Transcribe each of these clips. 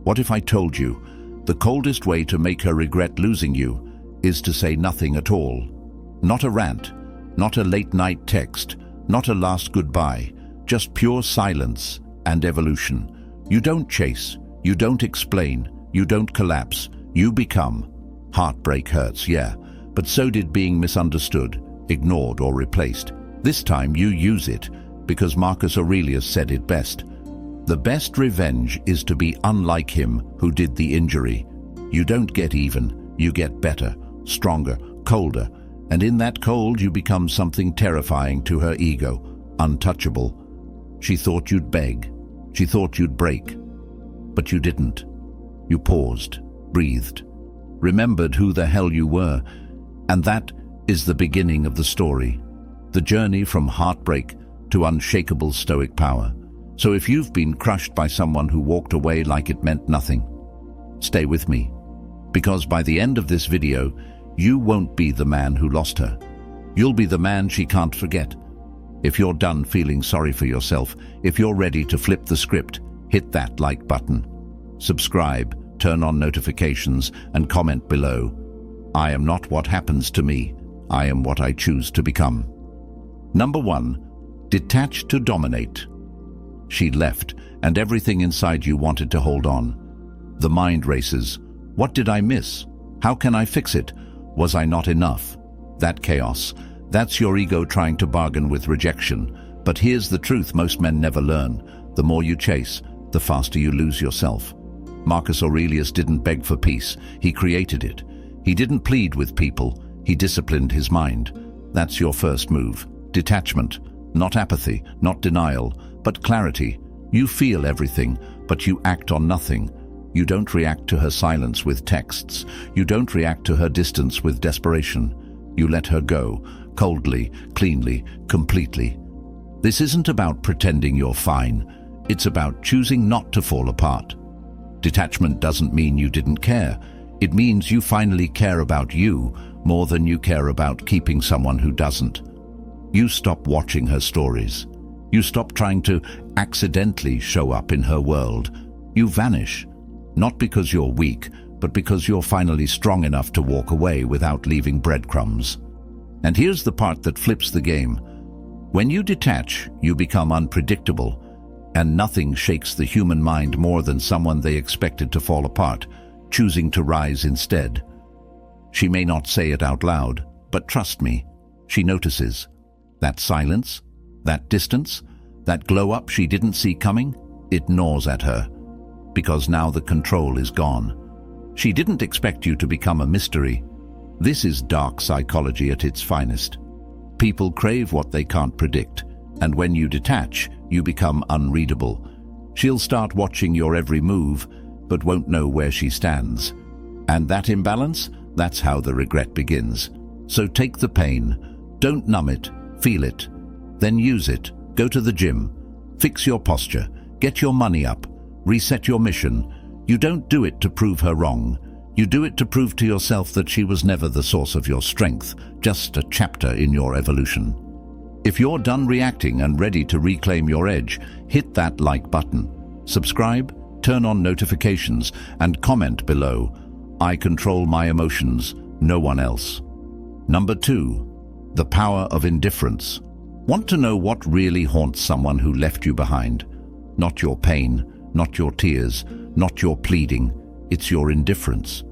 What if I told you the coldest way to make her regret losing you is to say nothing at all? Not a rant, not a late-night text, not a last goodbye, just pure silence and evolution. You don't chase, you don't explain, you don't collapse, you become. Heartbreak hurts, yeah, but so did being misunderstood, ignored or replaced. This time you use it, because Marcus Aurelius said it best. The best revenge is to be unlike him who did the injury. You don't get even, you get better, stronger, colder, and in that cold you become something terrifying to her ego, untouchable. She thought you'd beg, she thought you'd break, but you didn't. You paused, breathed, remembered who the hell you were, and that is the beginning of the story. The journey from heartbreak to unshakable stoic power. So if you've been crushed by someone who walked away like it meant nothing, stay with me, because by the end of this video, you won't be the man who lost her. You'll be the man she can't forget. If you're done feeling sorry for yourself, if you're ready to flip the script, hit that like button. Subscribe, turn on notifications, and comment below. I am not what happens to me. I am what I choose to become. Number 1. Detach to dominate. She left, and everything inside you wanted to hold on. The mind races. What did I miss? How can I fix it? Was I not enough? That chaos. That's your ego trying to bargain with rejection. But here's the truth most men never learn. The more you chase, the faster you lose yourself. Marcus Aurelius didn't beg for peace. He created it. He didn't plead with people. He disciplined his mind. That's your first move. Detachment. Not apathy, not denial, but clarity. You feel everything, but you act on nothing. You don't react to her silence with texts. You don't react to her distance with desperation. You let her go, coldly, cleanly, completely. This isn't about pretending you're fine. It's about choosing not to fall apart. Detachment doesn't mean you didn't care. It means you finally care about you more than you care about keeping someone who doesn't. You stop watching her stories. You stop trying to accidentally show up in her world. You vanish, not because you're weak, but because you're finally strong enough to walk away without leaving breadcrumbs. And here's the part that flips the game. When you detach, you become unpredictable, and nothing shakes the human mind more than someone they expected to fall apart, choosing to rise instead. She may not say it out loud, but trust me, she notices. That silence, that distance, that glow-up she didn't see coming, it gnaws at her, because now the control is gone. She didn't expect you to become a mystery. This is dark psychology at its finest. People crave what they can't predict, and when you detach, you become unreadable. She'll start watching your every move, but won't know where she stands. And that imbalance, that's how the regret begins. So take the pain, don't numb it, feel it, then use it. Go to the gym, fix your posture, get your money up, reset your mission. You don't do it to prove her wrong. You do it to prove to yourself that she was never the source of your strength, just a chapter in your evolution. If you're done reacting and ready to reclaim your edge, hit that like button. Subscribe, turn on notifications, and comment below. I control my emotions, no one else. Number 2. The power of indifference. Want to know what really haunts someone who left you behind? Not your pain, not your tears, not your pleading. It's your indifference.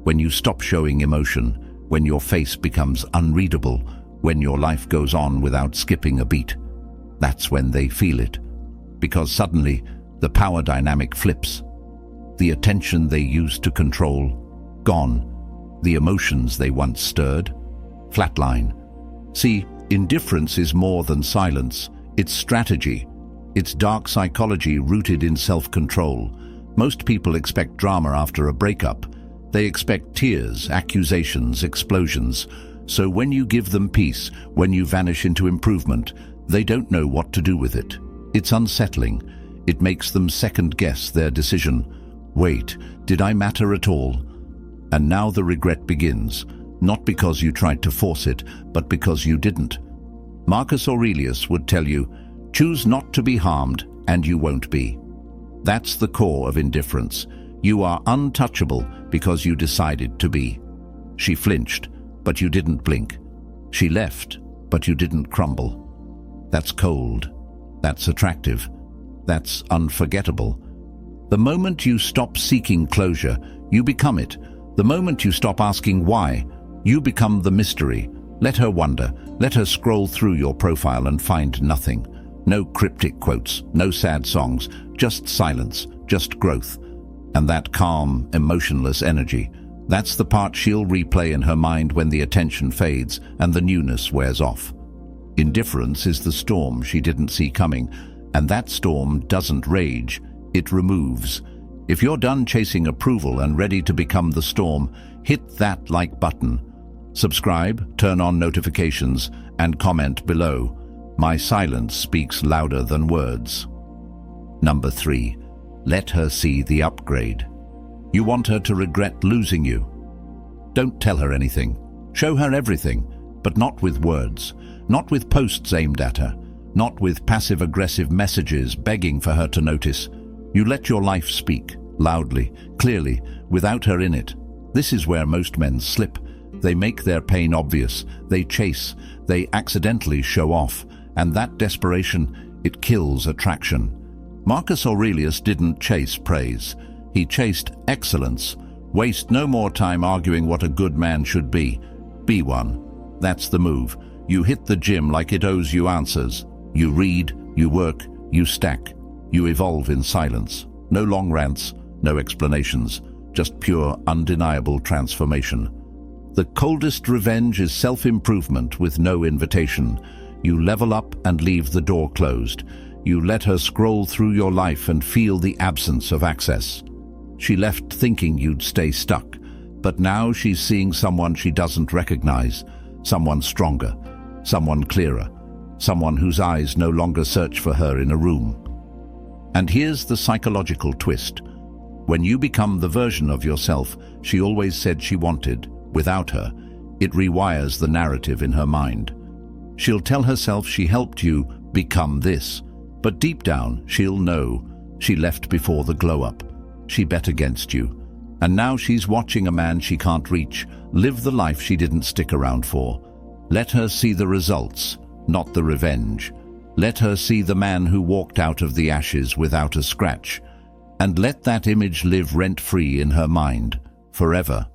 When you stop showing emotion, when your face becomes unreadable, when your life goes on without skipping a beat, that's when they feel it. Because suddenly, the power dynamic flips. The attention they used to control, gone. The emotions they once stirred, flatline. See, indifference is more than silence. It's strategy. It's dark psychology rooted in self-control. Most people expect drama after a breakup. They expect tears, accusations, explosions. So when you give them peace, when you vanish into improvement, they don't know what to do with it. It's unsettling. It makes them second-guess their decision. Wait, did I matter at all? And now the regret begins, not because you tried to force it, but because you didn't. Marcus Aurelius would tell you, choose not to be harmed, and you won't be. That's the core of indifference. You are untouchable because you decided to be. She flinched, but you didn't blink. She left, but you didn't crumble. That's cold. That's attractive. That's unforgettable. The moment you stop seeking closure, you become it. The moment you stop asking why, you become the mystery. Let her wonder. Let her scroll through your profile and find nothing. No cryptic quotes, no sad songs, just silence, just growth. And that calm, emotionless energy, that's the part she'll replay in her mind when the attention fades and the newness wears off. Indifference is the storm she didn't see coming, and that storm doesn't rage, it removes. If you're done chasing approval and ready to become the storm, hit that like button. Subscribe, turn on notifications, and comment below. My silence speaks louder than words. Number 3. Let her see the upgrade. You want her to regret losing you. Don't tell her anything. Show her everything, but not with words, not with posts aimed at her, not with passive-aggressive messages begging for her to notice. You let your life speak, loudly, clearly, without her in it. This is where most men slip. They make their pain obvious, they chase, they accidentally show off, and that desperation, it kills attraction. Marcus Aurelius didn't chase praise. He chased excellence. Waste no more time arguing what a good man should be. Be one. That's the move. You hit the gym like it owes you answers. You read, you work, you stack. You evolve in silence. No long rants, no explanations, just pure, undeniable transformation. The coldest revenge is self-improvement with no invitation. You level up and leave the door closed. You let her scroll through your life and feel the absence of access. She left thinking you'd stay stuck, but now she's seeing someone she doesn't recognize, someone stronger, someone clearer, someone whose eyes no longer search for her in a room. And here's the psychological twist. When you become the version of yourself she always said she wanted, without her, it rewires the narrative in her mind. She'll tell herself she helped you become this, but deep down she'll know she left before the glow-up. She bet against you. And now she's watching a man she can't reach live the life she didn't stick around for. Let her see the results, not the revenge. Let her see the man who walked out of the ashes without a scratch. And let that image live rent-free in her mind, forever.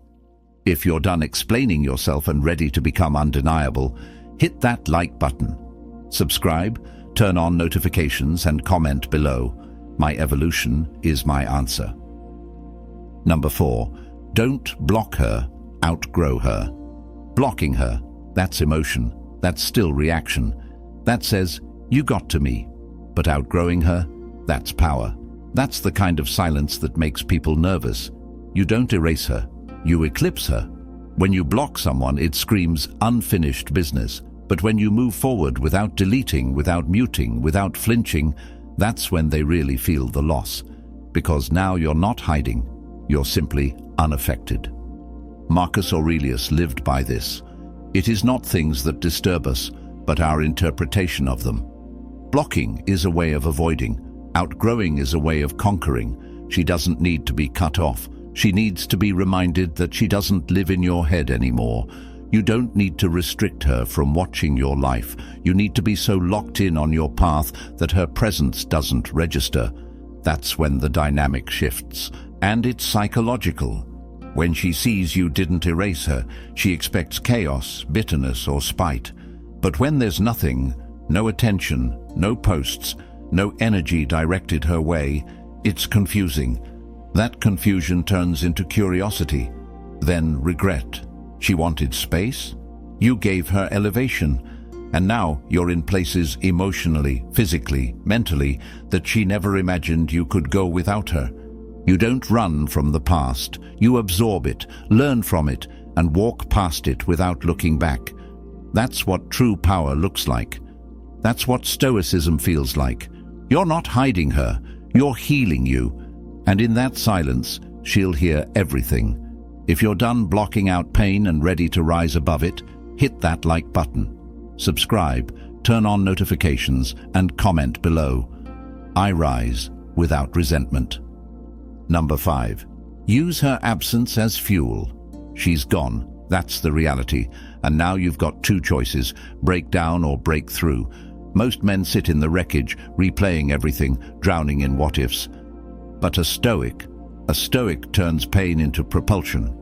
If you're done explaining yourself and ready to become undeniable, hit that like button. Subscribe, turn on notifications, and comment below. My evolution is my answer. Number 4. Don't block her, outgrow her. Blocking her, that's emotion, that's still reaction. That says, you got to me. But outgrowing her, that's power. That's the kind of silence that makes people nervous. You don't erase her, you eclipse her. When you block someone, it screams unfinished business. But when you move forward without deleting, without muting, without flinching, that's when they really feel the loss. Because now you're not hiding, you're simply unaffected. Marcus Aurelius lived by this. It is not things that disturb us, but our interpretation of them. Blocking is a way of avoiding. Outgrowing is a way of conquering. She doesn't need to be cut off. She needs to be reminded that she doesn't live in your head anymore. You don't need to restrict her from watching your life. You need to be so locked in on your path that her presence doesn't register. That's when the dynamic shifts. And it's psychological. When she sees you didn't erase her, she expects chaos, bitterness, or spite. But when there's nothing, no attention, no posts, no energy directed her way, it's confusing. That confusion turns into curiosity, then regret. She wanted space, you gave her elevation, and now you're in places emotionally, physically, mentally that she never imagined you could go without her. You don't run from the past, you absorb it, learn from it, and walk past it without looking back. That's what true power looks like. That's what Stoicism feels like. You're not hiding her, you're healing you, and in that silence, she'll hear everything. If you're done blocking out pain and ready to rise above it, hit that like button. Subscribe, turn on notifications, and comment below. I rise without resentment. Number 5. Use her absence as fuel. She's gone. That's the reality. And now you've got two choices: break down or break through. Most men sit in the wreckage, replaying everything, drowning in what-ifs. But a Stoic turns pain into propulsion.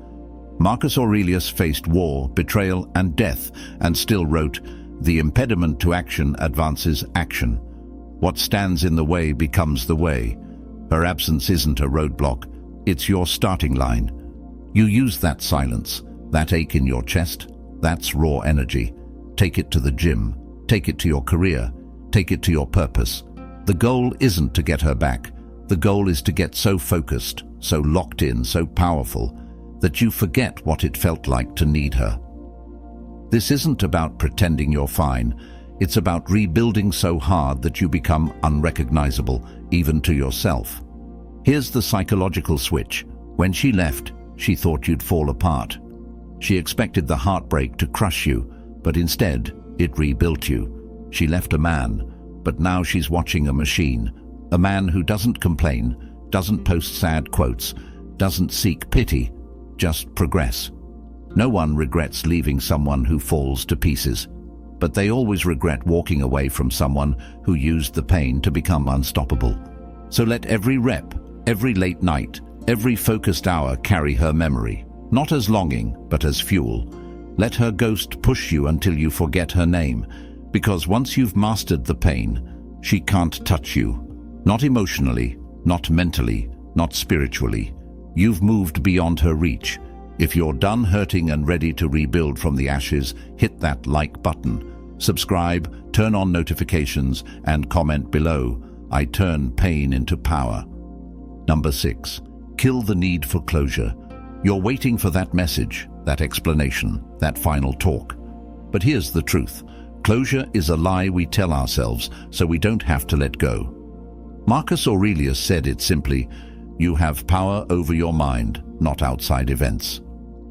Marcus Aurelius faced war, betrayal, and death, and still wrote, "The impediment to action advances action. What stands in the way becomes the way." Her absence isn't a roadblock, it's your starting line. You use that silence, that ache in your chest, that's raw energy. Take it to the gym, take it to your career, take it to your purpose. The goal isn't to get her back. The goal is to get so focused, so locked in, so powerful, that you forget what it felt like to need her. This isn't about pretending you're fine. It's about rebuilding so hard that you become unrecognizable, even to yourself. Here's the psychological switch. When she left, she thought you'd fall apart. She expected the heartbreak to crush you, but instead, it rebuilt you. She left a man, but now she's watching a machine. A man who doesn't complain, doesn't post sad quotes, doesn't seek pity, just progress. No one regrets leaving someone who falls to pieces, but they always regret walking away from someone who used the pain to become unstoppable. So let every rep, every late night, every focused hour carry her memory, not as longing, but as fuel. Let her ghost push you until you forget her name, because once you've mastered the pain, she can't touch you. Not emotionally, not mentally, not spiritually. You've moved beyond her reach. If you're done hurting and ready to rebuild from the ashes, hit that like button. Subscribe, turn on notifications, and comment below. I turn pain into power. Number 6. Kill the need for closure. You're waiting for that message, that explanation, that final talk. But here's the truth. Closure is a lie we tell ourselves so we don't have to let go. Marcus Aurelius said it simply, "You have power over your mind, not outside events."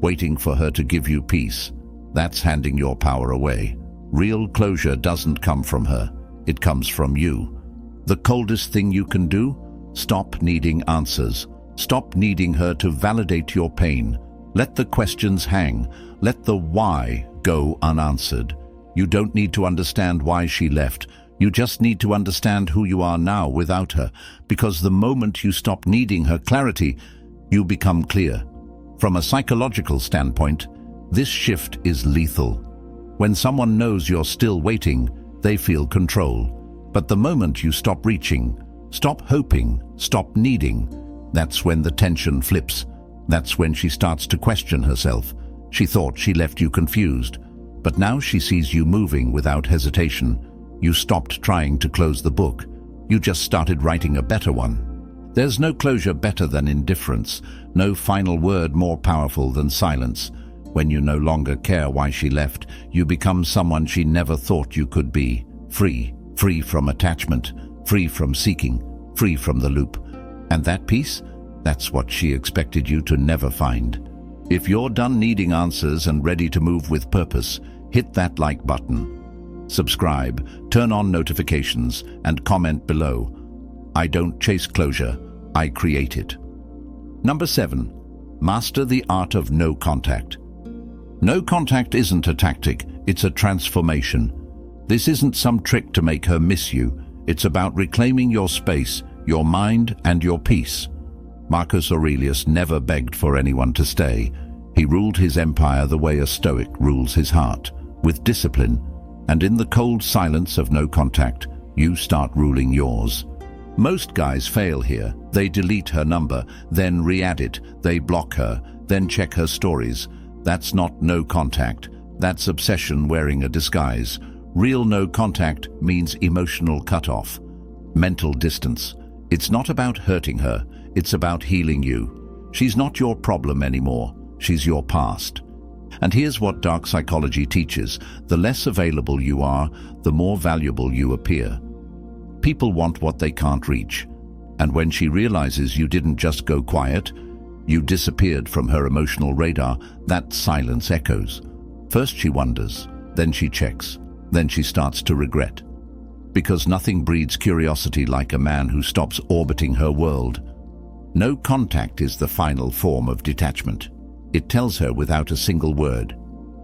Waiting for her to give you peace, that's handing your power away. Real closure doesn't come from her, it comes from you. The coldest thing you can do? Stop needing answers. Stop needing her to validate your pain. Let the questions hang. Let the why go unanswered. You don't need to understand why she left. You just need to understand who you are now without her, because the moment you stop needing her clarity, you become clear. From a psychological standpoint, this shift is lethal. When someone knows you're still waiting, they feel control. But the moment you stop reaching, stop hoping, stop needing, that's when the tension flips. That's when she starts to question herself. She thought she left you confused, but now she sees you moving without hesitation. You stopped trying to close the book. You just started writing a better one. There's no closure better than indifference, no final word more powerful than silence. When you no longer care why she left, you become someone she never thought you could be. Free from attachment, free from seeking, free from the loop. And that peace, that's what she expected you to never find. If you're done needing answers and ready to move with purpose, hit that like button. Subscribe, turn on notifications, and comment below. I don't chase closure, I create it. Number 7. Master the art of no contact. No contact isn't a tactic, it's a transformation. This isn't some trick to make her miss you. It's about reclaiming your space, your mind, and your peace. Marcus Aurelius never begged for anyone to stay. He ruled his empire the way a Stoic rules his heart, with discipline. And in the cold silence of no contact, you start ruling yours. Most guys fail here. They delete her number, then re-add it. They block her, then check her stories. That's not no contact. That's obsession wearing a disguise. Real no contact means emotional cutoff, mental distance. It's not about hurting her, it's about healing you. She's not your problem anymore. She's your past. And here's what dark psychology teaches. The less available you are, the more valuable you appear. People want what they can't reach. And when she realizes you didn't just go quiet, you disappeared from her emotional radar, that silence echoes. First she wonders, then she checks, then she starts to regret. Because nothing breeds curiosity like a man who stops orbiting her world. No contact is the final form of detachment. It tells her without a single word,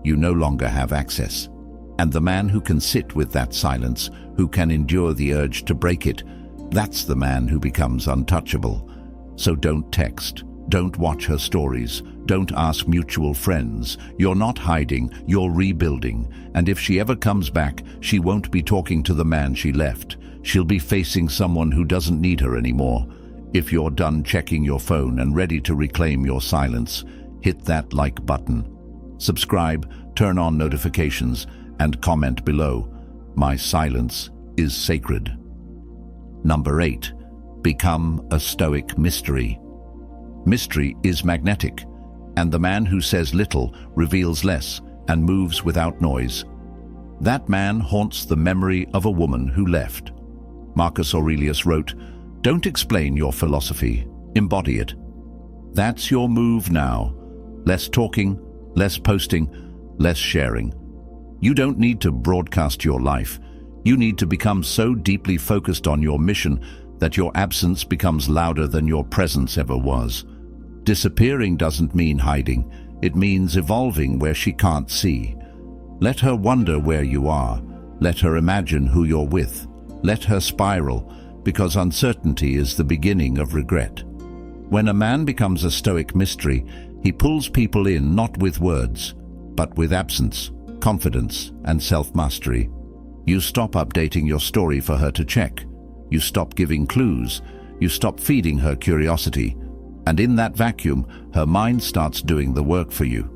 you no longer have access. And the man who can sit with that silence, who can endure the urge to break it, that's the man who becomes untouchable. So don't text, don't watch her stories, don't ask mutual friends. You're not hiding, you're rebuilding. And if she ever comes back, she won't be talking to the man she left. She'll be facing someone who doesn't need her anymore. If you're done checking your phone and ready to reclaim your silence, hit that like button. Subscribe, turn on notifications, and comment below. My silence is sacred. Number 8. Become a Stoic mystery. Mystery is magnetic, and the man who says little reveals less and moves without noise. That man haunts the memory of a woman who left. Marcus Aurelius wrote, "Don't explain your philosophy, embody it." That's your move now. Less talking, less posting, less sharing. You don't need to broadcast your life. You need to become so deeply focused on your mission that your absence becomes louder than your presence ever was. Disappearing doesn't mean hiding. It means evolving where she can't see. Let her wonder where you are. Let her imagine who you're with. Let her spiral, because uncertainty is the beginning of regret. When a man becomes a Stoic mystery, he pulls people in not with words, but with absence, confidence, and self-mastery. You stop updating your story for her to check. You stop giving clues. You stop feeding her curiosity. And in that vacuum, her mind starts doing the work for you.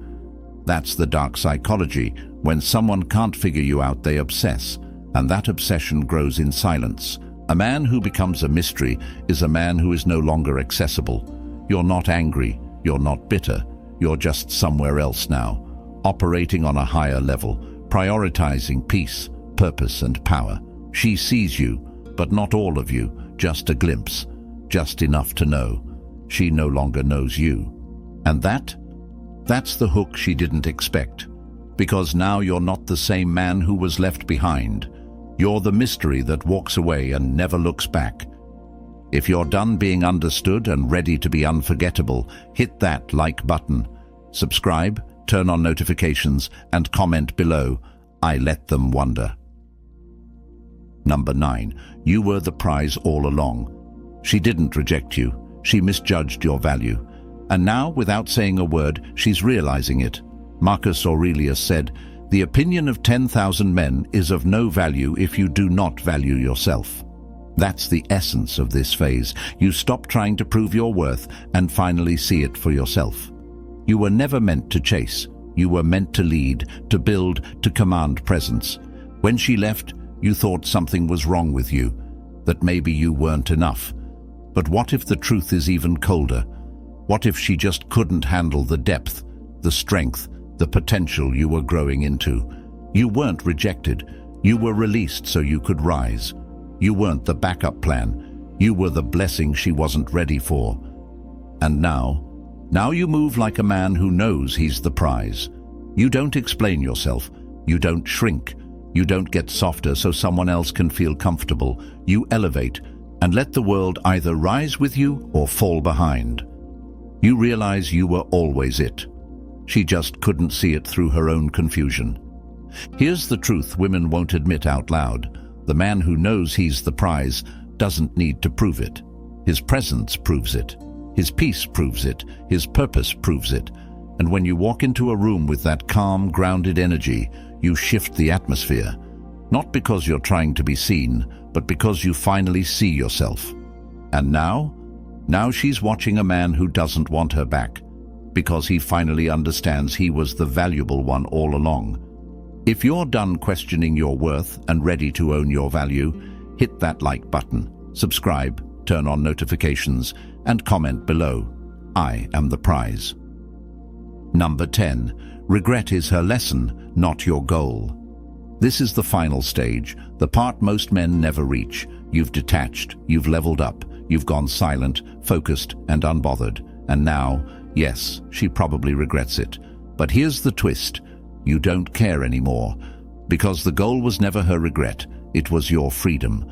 That's the dark psychology. When someone can't figure you out, they obsess, and that obsession grows in silence. A man who becomes a mystery is a man who is no longer accessible. You're not angry. You're not bitter. You're just somewhere else now, operating on a higher level, prioritizing peace, purpose, and power. She sees you, but not all of you, just a glimpse, just enough to know. She no longer knows you. And that's the hook she didn't expect. Because now you're not the same man who was left behind. You're the mystery that walks away and never looks back. If you're done being understood and ready to be unforgettable, hit that like button. Subscribe, turn on notifications, and comment below. I let them wonder. Number 9. You were the prize all along. She didn't reject you. She misjudged your value. And now, without saying a word, she's realizing it. Marcus Aurelius said, "The opinion of 10,000 men is of no value if you do not value yourself." That's the essence of this phase. You stop trying to prove your worth and finally see it for yourself. You were never meant to chase. You were meant to lead, to build, to command presence. When she left, you thought something was wrong with you, that maybe you weren't enough. But what if the truth is even colder? What if she just couldn't handle the depth, the strength, the potential you were growing into? You weren't rejected. You were released so you could rise. You weren't the backup plan. You were the blessing she wasn't ready for. And now you move like a man who knows he's the prize. You don't explain yourself. You don't shrink. You don't get softer so someone else can feel comfortable. You elevate and let the world either rise with you or fall behind. You realize you were always it. She just couldn't see it through her own confusion. Here's the truth women won't admit out loud. The man who knows he's the prize doesn't need to prove it. His presence proves it. His peace proves it. His purpose proves it. And when you walk into a room with that calm, grounded energy, you shift the atmosphere. Not because you're trying to be seen, but because you finally see yourself. And now she's watching a man who doesn't want her back, because he finally understands he was the valuable one all along. If you're done questioning your worth and ready to own your value, hit that like button, subscribe, turn on notifications, and comment below. I am the prize. Number 10. Regret is her lesson, not your goal. This is the final stage, the part most men never reach. You've detached, you've leveled up, you've gone silent, focused, and unbothered. And now, yes, she probably regrets it. But here's the twist. You don't care anymore, because the goal was never her regret, it was your freedom.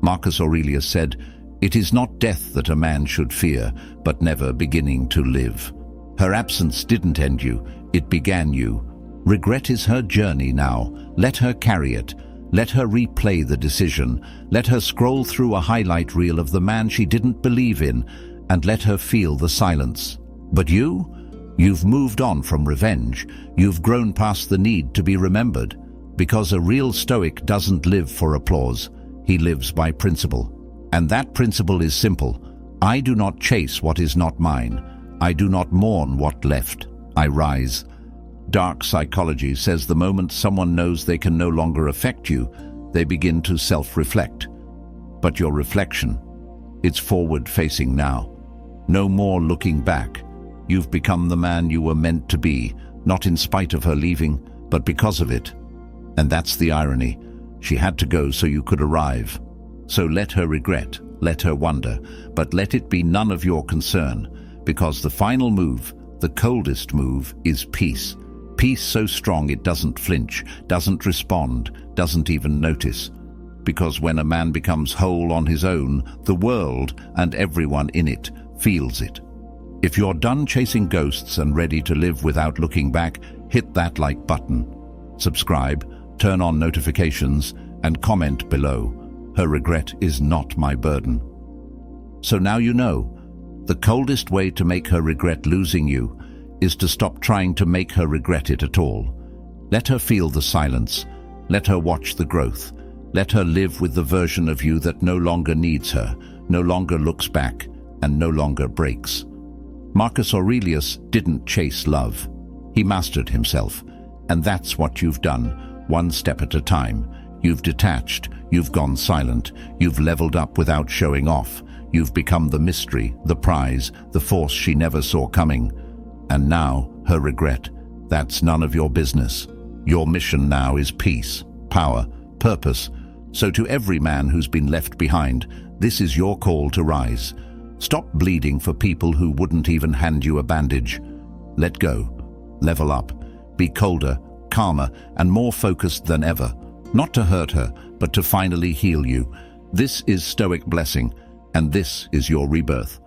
Marcus Aurelius said, It is not death that a man should fear, but never beginning to live. Her absence didn't end you, it began you. Regret is her journey now. Let her carry it. Let her replay the decision. Let her scroll through a highlight reel of the man she didn't believe in, and let her feel the silence. But you've moved on from revenge. You've grown past the need to be remembered. Because a real Stoic doesn't live for applause. He lives by principle. And that principle is simple. I do not chase what is not mine. I do not mourn what left. I rise. Dark psychology says the moment someone knows they can no longer affect you, they begin to self-reflect. But your reflection, it's forward-facing now. No more looking back. You've become the man you were meant to be, not in spite of her leaving, but because of it. And that's the irony. She had to go so you could arrive. So let her regret, let her wonder, but let it be none of your concern, because the final move, the coldest move, is peace. Peace so strong it doesn't flinch, doesn't respond, doesn't even notice. Because when a man becomes whole on his own, the world and everyone in it feels it. If you're done chasing ghosts and ready to live without looking back, hit that like button. Subscribe, turn on notifications, and comment below. Her regret is not my burden. So now you know, the coldest way to make her regret losing you is to stop trying to make her regret it at all. Let her feel the silence. Let her watch the growth. Let her live with the version of you that no longer needs her, no longer looks back, and no longer breaks. Marcus Aurelius didn't chase love. He mastered himself. And that's what you've done, one step at a time. You've detached, you've gone silent, you've leveled up without showing off. You've become the mystery, the prize, the force she never saw coming. And now, her regret, that's none of your business. Your mission now is peace, power, purpose. So to every man who's been left behind, this is your call to rise. Stop bleeding for people who wouldn't even hand you a bandage. Let go, level up, be colder, calmer, and more focused than ever. Not to hurt her, but to finally heal you. This is Stoic blessing, and this is your rebirth.